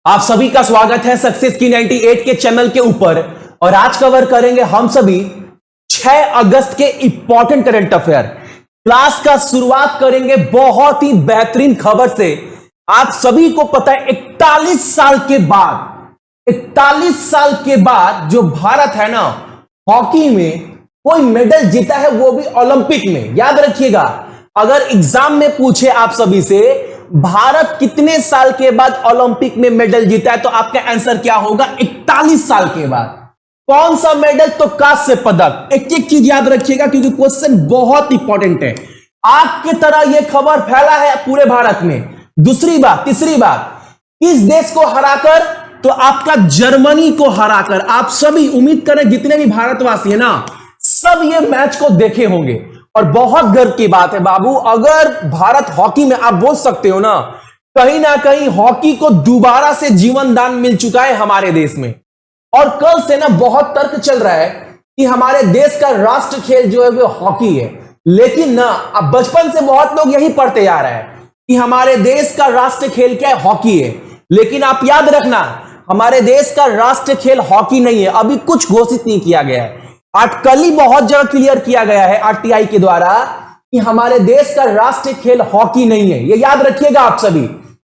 आप सभी का स्वागत है सक्सेस की 98 के चैनल के ऊपर। और आज कवर करेंगे हम सभी 6 अगस्त के इंपॉर्टेंट करंट अफेयर। क्लास का शुरुआत करेंगे बहुत ही बेहतरीन खबर से। आप सभी को पता है 41 साल के बाद जो भारत है ना हॉकी में कोई मेडल जीता है, वो भी ओलंपिक में। याद रखिएगा, अगर एग्जाम में पूछे आप सभी से भारत कितने साल के बाद ओलंपिक में मेडल जीता है, तो आपका आंसर क्या होगा? 41 साल के बाद। कौन सा मेडल? तो कांस्य पदक। एक एक चीज याद रखिएगा क्योंकि क्वेश्चन बहुत इंपॉर्टेंट है। आग की तरह यह खबर फैला है पूरे भारत में। दूसरी बात, तीसरी बात, किस देश को हराकर? तो आपका जर्मनी को हराकर। आप सभी उम्मीद करें जितने भी भारतवासी है ना, सब ये मैच को देखे होंगे। और बहुत गर्व की बात है बाबू, अगर भारत हॉकी में आप बोल सकते हो ना कहीं हॉकी को दोबारा से जीवन दान मिल चुका है हमारे देश में। और कल से ना बहुत तर्क चल रहा है कि हमारे देश का राष्ट्र खेल जो है वो हॉकी है। लेकिन ना अब बचपन से बहुत लोग यही पढ़ते आ रहे हैं कि हमारे देश का राष्ट्र खेल क्या है? हॉकी है। लेकिन आप याद रखना, हमारे देश का राष्ट्र खेल हॉकी नहीं है। अभी कुछ घोषित नहीं किया गया है। कल ही बहुत जगह क्लियर किया गया है आरटीआई के द्वारा कि हमारे देश का राष्ट्रीय खेल हॉकी नहीं है। ये याद रखिएगा आप सभी।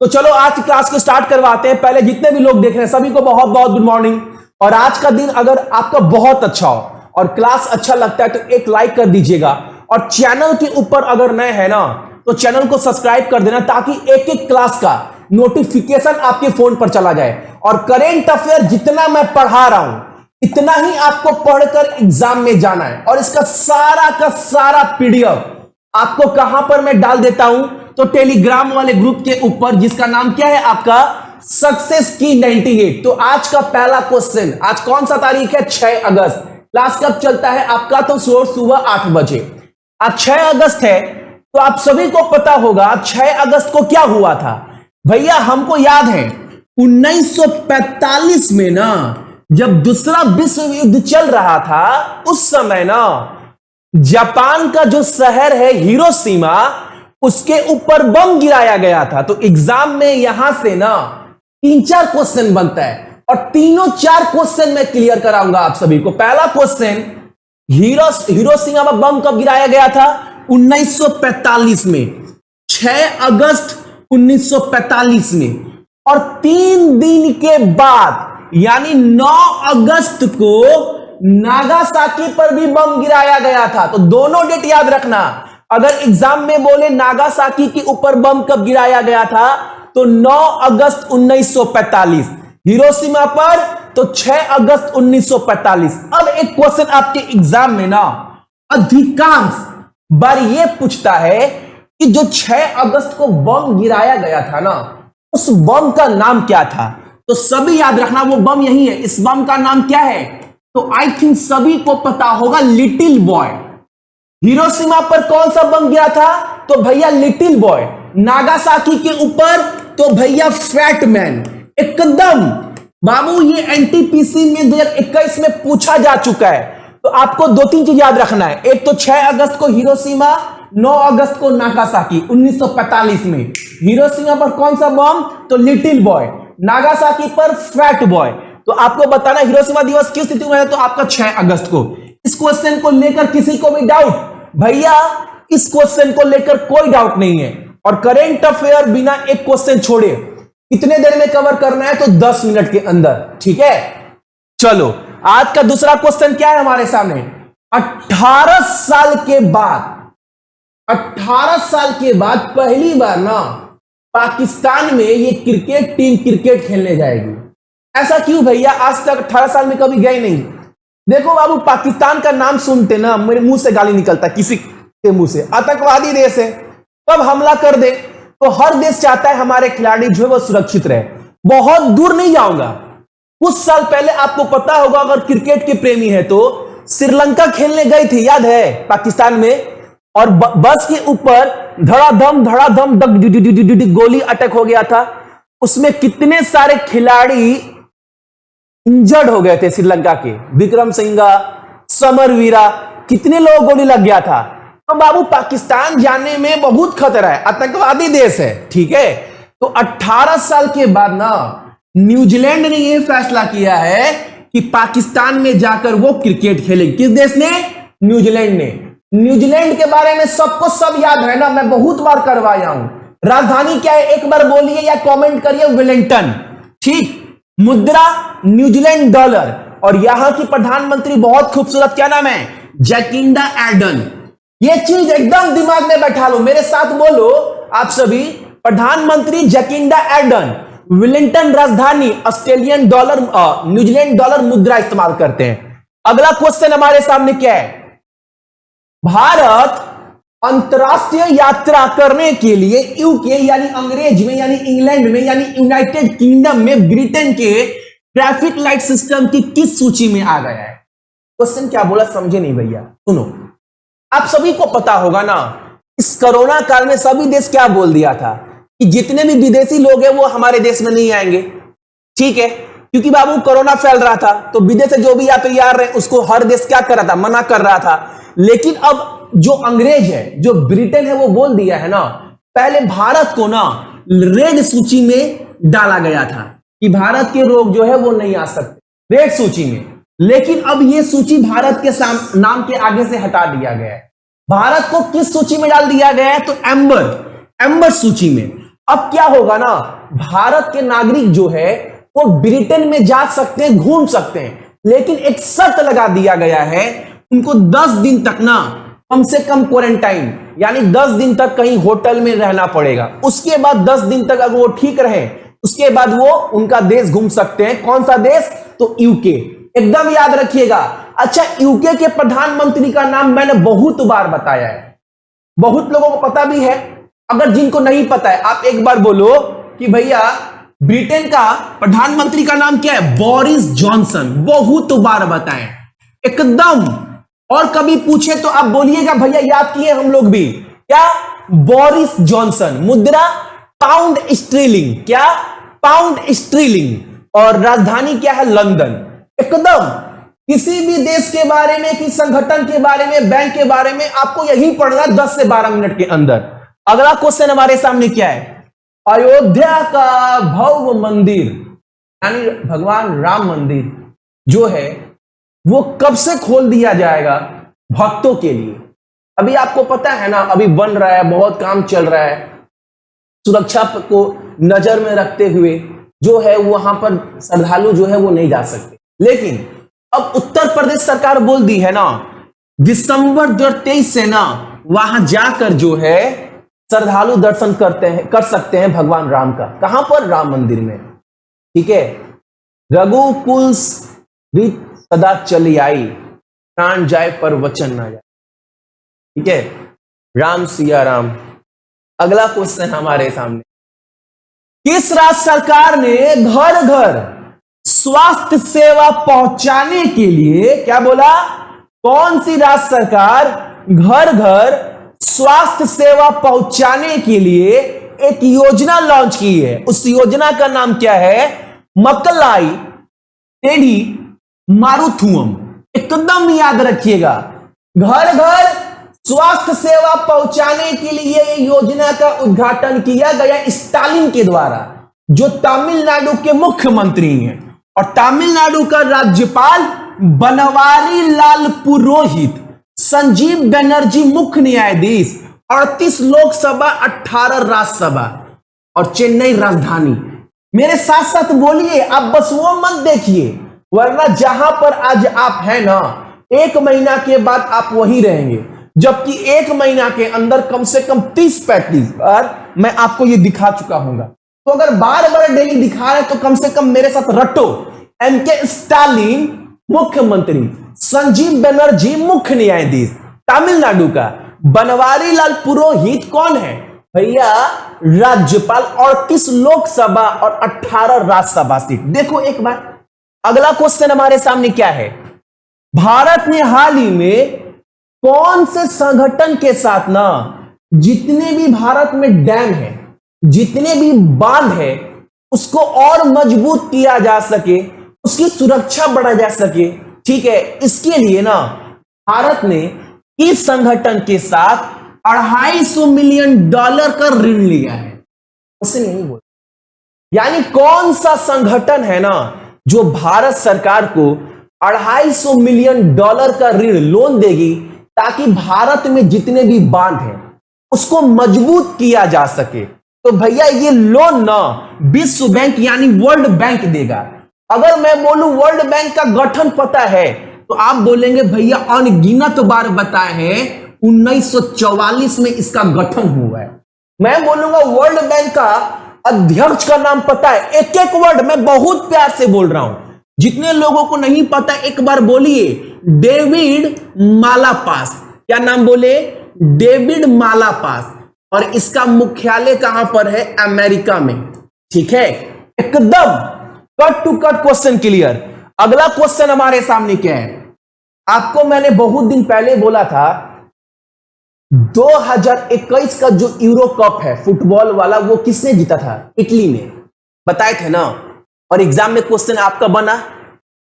तो चलो आज की क्लास को स्टार्ट करवाते हैं। पहले जितने भी लोग देख रहे हैं सभी को बहुत बहुत गुड मॉर्निंग। और आज का दिन अगर आपका बहुत अच्छा हो और क्लास अच्छा लगता है तो एक लाइक कर दीजिएगा। और चैनल के ऊपर अगर नए है ना तो चैनल को सब्सक्राइब कर देना, ताकि एक एक क्लास का नोटिफिकेशन आपके फोन पर चला जाए। और करेंट अफेयर जितना मैं पढ़ा रहा हूं इतना ही आपको पढ़कर एग्जाम में जाना है। और इसका सारा का सारा पीडीएफ आपको कहां पर मैं डाल देता हूं? तो टेलीग्राम वाले ग्रुप के ऊपर, जिसका नाम क्या है आपका? सक्सेस की 98। तो आज का पहला क्वेश्चन, आज कौन सा तारीख है? 6 अगस्त। क्लास कब चलता है आपका? तो सुबह 8 बजे। आज 6 अगस्त है तो आप सभी को पता होगा 6 अगस्त को क्या हुआ था। भैया हमको याद है 1945 में ना जब दूसरा विश्व युद्ध चल रहा था, उस समय ना जापान का जो शहर है हिरोशिमा, उसके ऊपर बम गिराया गया था। तो एग्जाम में यहां से ना 3-4 क्वेश्चन बनता है और तीनों 4 क्वेश्चन मैं क्लियर कराऊंगा आप सभी को। पहला क्वेश्चन, हिरोशिमा पर बम कब गिराया गया था? 1945 में, 6 अगस्त 1945 में। और 3 दिन के बाद यानी 9 अगस्त को नागासाकी पर भी बम गिराया गया था। तो दोनों डेट याद रखना। अगर एग्जाम में बोले नागासाकी के ऊपर बम कब गिराया गया था तो 9 अगस्त 1945, हिरोशिमा पर तो 6 अगस्त 1945। अब एक क्वेश्चन आपके एग्जाम में ना अधिकांश बार यह पूछता है कि जो 6 अगस्त को बम गिराया गया था ना, उस बम का नाम क्या था? तो सभी याद रखना वो बम यही है। इस बम का नाम क्या है? तो आई थिंक सभी को पता होगा, लिटिल बॉय। हिरोशिमा पर कौन सा बम गिरा था? तो भैया लिटिल बॉय। नागासाकी के ऊपर तो भैया फैट मैन। एकदम बाबू, ये एनटीपीसी में 2021 में पूछा जा चुका है। तो आपको 2-3 चीज याद रखना है। एक तो 6 अगस्त को हिरोशिमा, 9 अगस्त को नागासाकी 1945 में। हिरोशिमा पर कौन सा बम? तो लिटिल बॉय। नागासाकी पर फैट बॉय। तो आपको बताना हिरोशिमा दिवस किस तिथि में है? तो आपका 6 अगस्त को। इस क्वेश्चन को लेकर किसी को भी डाउट? भैया इस क्वेश्चन को लेकर कोई डाउट नहीं है। और करेंट अफेयर बिना एक क्वेश्चन छोड़े कितने देर में कवर करना है? तो 10 मिनट के अंदर। ठीक है, चलो आज का दूसरा क्वेश्चन क्या है हमारे सामने? 18 साल के बाद पहली बार ना पाकिस्तान में ये क्रिकेट टीम क्रिकेट खेलने जाएगी। ऐसा क्यों भैया? आज तक 18 साल में कभी गए नहीं। देखो बाबू, पाकिस्तान का नाम सुनते ना मेरे मुंह से गाली निकलता, किसी के मुंह से। आतंकवादी देश है, कब हमला कर दे। तो हर देश चाहता है हमारे खिलाड़ी जो है वो सुरक्षित रहे। बहुत दूर नहीं जाऊंगा, कुछ साल पहले आपको पता होगा, अगर क्रिकेट के प्रेमी है तो श्रीलंका खेलने गए थे, याद है, पाकिस्तान में। और बस के ऊपर धड़ाधम गोली अटैक हो गया था। उसमें कितने सारे खिलाड़ी इंजर्ड हो गए थे श्रीलंका के। विक्रम सिंघा, समरवीरा, कितने लोगों को गोली लग गया था। तो बाबू पाकिस्तान जाने में बहुत खतरा है, आतंकवादी देश है। ठीक है, तो 18 साल के बाद ना न्यूजीलैंड ने यह फैसला किया है कि पाकिस्तान में जाकर वो क्रिकेट खेलेंगे। किस देश ने? न्यूजीलैंड ने। न्यूजीलैंड के बारे में सबको सब याद है ना, मैं बहुत बार करवाया हूं। राजधानी क्या है एक बार बोलिए या कमेंट करिए। वेलिंगटन। ठीक। मुद्रा न्यूजीलैंड डॉलर। और यहां की प्रधानमंत्री बहुत खूबसूरत, क्या नाम है? Jacinda Ardern. ये चीज एकदम दिमाग में बैठा लो, मेरे साथ बोलो आप सभी। प्रधानमंत्री जैकिंडा आर्डर्न वेलिंगटन राजधानी ऑस्ट्रेलियन डॉलर न्यूजीलैंड डॉलर मुद्रा इस्तेमाल करते हैं। अगला क्वेश्चन हमारे सामने क्या है? भारत अंतरराष्ट्रीय यात्रा करने के लिए यूके यानी अंग्रेज में यानी इंग्लैंड में यानी यूनाइटेड किंगडम में ब्रिटेन के ट्रैफिक लाइट सिस्टम की किस सूची में आ गया है? क्वेश्चन क्या बोला समझे नहीं भैया? सुनो, आप सभी को पता होगा ना, इस कोरोना काल में सभी देश क्या बोल दिया था कि जितने भी विदेशी लोग हैं वो हमारे देश में नहीं आएंगे। ठीक है, क्योंकि बाबू कोरोना फैल रहा था तो विदेश से जो भी यात्रा रहे उसको हर देश क्या कर रहा था? मना कर रहा था। लेकिन अब जो अंग्रेज है, जो ब्रिटेन है, वो बोल दिया है ना, पहले भारत को ना रेड सूची में डाला गया था कि भारत के लोग जो है वो नहीं आ सकते रेड सूची में। लेकिन अब ये सूची भारत के नाम के आगे से हटा दिया गया है। भारत को किस सूची में डाल दिया गया है? तो एम्बर सूची में। अब क्या होगा ना, भारत के नागरिक जो है वो ब्रिटेन में जा सकते हैं, घूम सकते हैं, लेकिन एक शर्त लगा दिया गया है, उनको 10 दिन तक ना कम से कम क्वारंटाइन यानी 10 दिन तक कहीं होटल में रहना पड़ेगा। उसके बाद 10 दिन तक अगर वो ठीक रहे उसके बाद वो उनका देश घूम सकते हैं। कौन सा देश? तो यूके। एकदम याद रखिएगा। अच्छा, यूके के प्रधानमंत्री का नाम मैंने बहुत बार बताया है, बहुत लोगों को पता भी है। अगर जिनको नहीं पता है आप एक बार बोलो कि भैया ब्रिटेन का प्रधानमंत्री का नाम क्या है? Boris Johnson. बहुत बार बताएं एकदम। और कभी पूछे तो आप बोलिएगा भैया याद किए हम लोग भी। क्या? Boris Johnson. मुद्रा पाउंड स्ट्रीलिंग। क्या? Pound Stirling. और राजधानी क्या है? लंदन। एकदम किसी भी देश के बारे में, किसी संगठन के बारे में, बैंक के बारे में आपको यही पढ़ना 10 से 12 मिनट के अंदर। अगला क्वेश्चन हमारे सामने क्या है? अयोध्या का भव्य मंदिर यानी भगवान राम मंदिर जो है वो कब से खोल दिया जाएगा भक्तों के लिए? अभी आपको पता है ना, अभी बन रहा है, बहुत काम चल रहा है। सुरक्षा को नजर में रखते हुए जो है वहां पर श्रद्धालु जो है वो नहीं जा सकते। लेकिन अब उत्तर प्रदेश सरकार बोल दी है ना, दिसंबर 2023 से ना वहां जाकर जो है श्रद्धालु दर्शन कर सकते हैं भगवान राम का। कहां पर? राम मंदिर में। ठीक है। रघुकुल रीत सदा चली आई, प्राण जाए पर वचन ना जाए। ठीक है, राम सिया राम। अगला क्वेश्चन हमारे सामने, किस राज्य सरकार ने घर घर स्वास्थ्य सेवा पहुंचाने के लिए, क्या बोला? कौन सी राज्य सरकार घर घर स्वास्थ्य सेवा पहुंचाने के लिए एक योजना लॉन्च की है? उस योजना का नाम क्या है? मक्कलाई टेढ़ी मारुथुअम। एकदम याद रखिएगा, घर घर स्वास्थ्य सेवा पहुंचाने के लिए योजना का उद्घाटन किया गया स्टालिन के द्वारा, जो तमिलनाडु के मुख्यमंत्री हैं। और तमिलनाडु का राज्यपाल बनवारी लाल पुरोहित, संजीव बनर्जी मुख्य न्यायाधीश, 38 लोकसभा 18 राज्यसभा और चेन्नई राजधानी। मेरे साथ साथ बोलिए, आप बस वो मत देखिए, वरना जहां पर आज आप हैं ना, 1 महीना के बाद आप वहीं रहेंगे। जबकि 1 महीना के अंदर कम से कम 30-35 बार मैं आपको ये दिखा चुका हूंगा। तो अगर बार बार डेली दिखा रहे तो कम से कम मेरे साथ रटो। एमके स्टालिन मुख्यमंत्री, संजीव बनर्जी मुख्य न्यायाधीश तमिलनाडु का, बनवारी लाल पुरोहित कौन है भैया? राज्यपाल, 38 लोकसभा और 18 राज्यसभा सीट। देखो एक बार। अगला क्वेश्चन हमारे सामने क्या है? भारत ने हाल ही में कौन से संगठन के साथ ना जितने भी भारत में डैम है, जितने भी बांध है, उसको और मजबूत किया जा सके, उसकी सुरक्षा बढ़ाई जा सके। ठीक है, इसके लिए ना भारत ने इस संगठन के साथ $250 मिलियन का ऋण लिया है। उससे नहीं बोल यानी कौन सा संगठन है ना जो भारत सरकार को $250 मिलियन का ऋण लोन देगी ताकि भारत में जितने भी बांध हैं उसको मजबूत किया जा सके। तो भैया ये लोन ना विश्व बैंक यानी वर्ल्ड बैंक देगा। अगर मैं बोलूं वर्ल्ड बैंक का गठन पता है तो आप बोलेंगे भैया अनगिनत बार बताए हैं 1944 में इसका गठन हुआ है। मैं बोलूंगा वर्ल्ड बैंक का अध्यक्ष का नाम पता है, एक एक वर्ड मैं बहुत प्यार से बोल रहा हूं, जितने लोगों को नहीं पता एक बार बोलिए, डेविड मालापास। क्या नाम बोले? David Malpass. और इसका मुख्यालय कहां पर है? अमेरिका में। ठीक है, एकदम cut to cut question clear. अगला क्वेश्चन हमारे सामने क्या है? आपको मैंने बहुत दिन पहले बोला था 2021 का जो यूरो कप है फुटबॉल वाला वो किसने जीता था? इटली ने। बताए थे ना, और एग्जाम में क्वेश्चन आपका बना।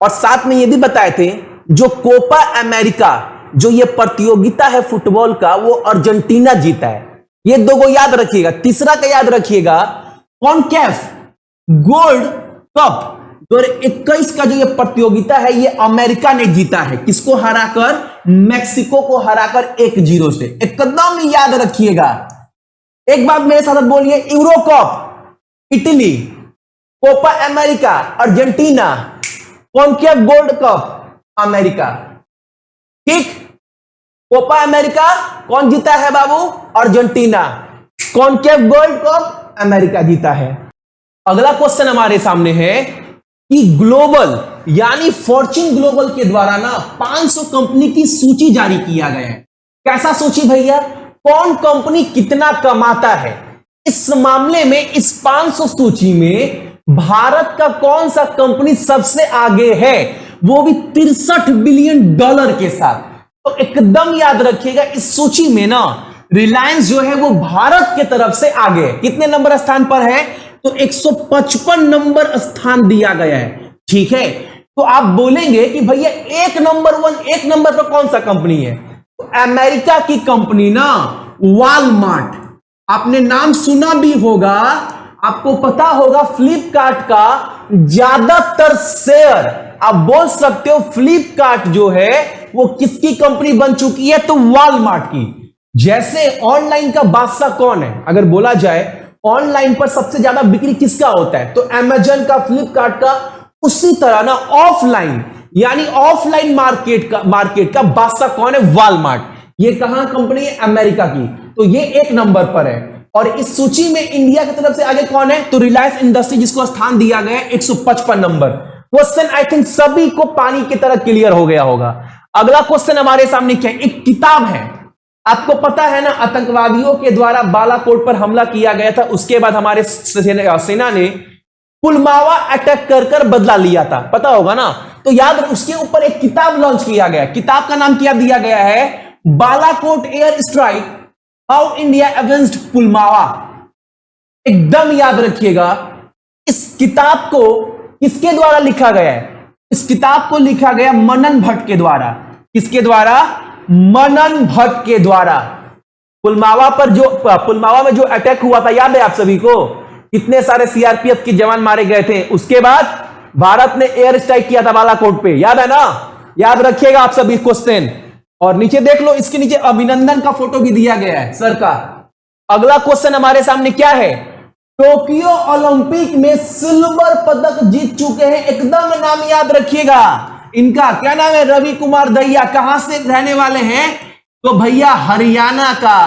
और साथ में ये भी बताए थे जो कोपा अमेरिका जो ये प्रतियोगिता है फुटबॉल का वो अर्जेंटीना जीता है। ये दो को याद रखिएगा। तीसरा का याद रखिएगा कॉन्कैफ गोल्ड कप 2021 का जो ये प्रतियोगिता है ये अमेरिका ने जीता है। किसको हराकर? मैक्सिको को हराकर 1-0 से। एकदम याद रखिएगा। एक बात मेरे साथ बोलिए, Euro Cup Italy, Copa America Argentina, CONCACAF Gold Cup America. ठीक, कोपा अमेरिका कौन जीता है बाबू? Argentina. CONCACAF Gold Cup America जीता है। अगला क्वेश्चन हमारे सामने है कि ग्लोबल यानी फॉर्च्यून ग्लोबल के द्वारा ना 500 कंपनी की सूची जारी किया गया है। कैसा सूची भैया? कौन कंपनी कितना कमाता है? इस मामले में इस 500 सूची में भारत का कौन सा कंपनी सबसे आगे है, वो भी $63 बिलियन के साथ। तो एकदम याद रखिएगा इस सूची में ना रिलायंस जो है वो भारत के तरफ से आगे। कितने नंबर स्थान पर है? तो 155 नंबर स्थान दिया गया है। ठीक है, तो आप बोलेंगे कि भैया एक नंबर पर कौन सा कंपनी है? तो अमेरिका की कंपनी ना वॉलमार्ट। आपने नाम सुना भी होगा, आपको पता होगा फ्लिपकार्ट का ज्यादातर शेयर आप बोल सकते हो फ्लिपकार्ट जो है वो किसकी कंपनी बन चुकी है? तो वॉलमार्ट की। जैसे ऑनलाइन का बादशाह कौन है अगर बोला जाए, ऑनलाइन पर सबसे ज्यादा बिक्री किसका होता है? तो अमेजन का, फ्लिपकार्ट का। उसी तरह ना ऑफलाइन यानी ऑफलाइन मार्केट का बादशाह कौन है? वॉलमार्ट। ये कहां कंपनी है? अमेरिका की। तो ये एक नंबर पर है। और इस सूची में इंडिया की तरफ से आगे कौन है? तो रिलायंस इंडस्ट्री, जिसको स्थान दिया गया है 155 नंबर। क्वेश्चन आई थिंक सभी को पानी की तरह क्लियर हो गया होगा। अगला क्वेश्चन हमारे सामने क्या है? एक किताब है। आपको पता है ना आतंकवादियों के द्वारा बालाकोट पर हमला किया गया था, उसके बाद हमारे सेना ने पुलवामा अटैक कर बदला लिया था, पता होगा ना। तो याद उसके ऊपर एक किताब लॉन्च किया गया। किताब का नाम क्या दिया गया है? Balakot air strike, how India against Pulwama. एकदम याद रखिएगा। इस किताब को किसके द्वारा लिखा गया है? इस किताब को लिखा गया मनन भट्ट के द्वारा। किसके द्वारा? मनन भट्ट के द्वारा। पुलवामा में जो अटैक हुआ था याद है आप सभी को? कितने सारे सीआरपीएफ के जवान मारे गए थे। उसके बाद भारत ने एयर स्ट्राइक किया था बालाकोट पे, याद है ना? याद रखिएगा आप सभी क्वेश्चन। और नीचे देख लो, इसके नीचे अभिनंदन का फोटो भी दिया गया है सर का। अगला क्वेश्चन हमारे सामने क्या है? टोक्यो ओलंपिक में सिल्वर पदक जीत चुके हैं, एकदम नाम याद रखिएगा इनका। क्या नाम है? रवि कुमार दहिया। कहां से रहने वाले हैं? तो भैया हरियाणा का।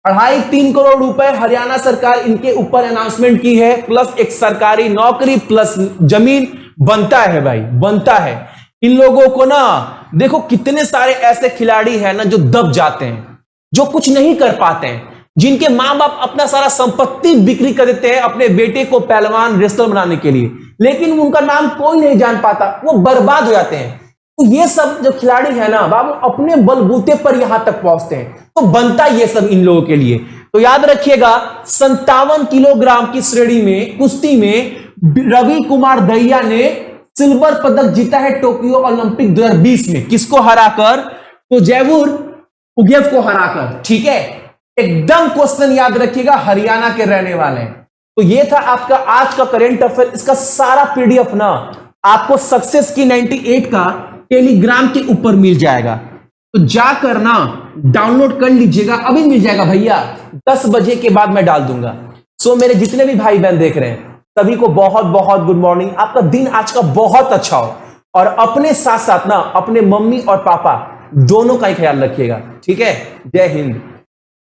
2.5-3 करोड़ रुपए हरियाणा सरकार इनके ऊपर अनाउंसमेंट की है, प्लस एक सरकारी नौकरी प्लस जमीन बनता है भाई, बनता है। इन लोगों को ना देखो कितने सारे ऐसे खिलाड़ी हैं ना जो दब जाते हैं, जो कुछ नहीं कर पाते हैं, जिनके मां बाप अपना सारा संपत्ति बिक्री कर देते हैं अपने बेटे को पहलवान रेसलर बनाने के लिए, लेकिन उनका नाम कोई नहीं जान पाता, वो बर्बाद हो जाते हैं। तो ये सब जो खिलाड़ी है ना बाबू अपने बलबूते पर यहां तक पहुंचते हैं, तो बनता ये सब इन लोगों के लिए। तो याद रखिएगा 57 किलोग्राम की श्रेणी में कुश्ती में रवि कुमार दहिया ने सिल्वर पदक जीता है टोक्यो ओलंपिक 2020 में। किसको हराकर? तो जयपुर उगेव को हराकर। ठीक है, एकदम क्वेश्चन याद रखिएगा, हरियाणा के रहने वाले हैं। तो ये था आपका आज का करंट अफेयर। इसका सारा पीडीएफ ना आपको सक्सेस की 98 का टेलीग्राम के ऊपर मिल जाएगा, तो जाकर ना डाउनलोड कर लीजिएगा, अभी मिल जाएगा भैया, 10 बजे के बाद मैं डाल दूंगा। सो मेरे जितने भी भाई बहन देख रहे हैं सभी को बहुत बहुत गुड मॉर्निंग। आपका दिन आज का बहुत अच्छा हो, और अपने साथ साथ ना अपने मम्मी और पापा दोनों का ही ख्याल रखिएगा, ठीक है। जय हिंद।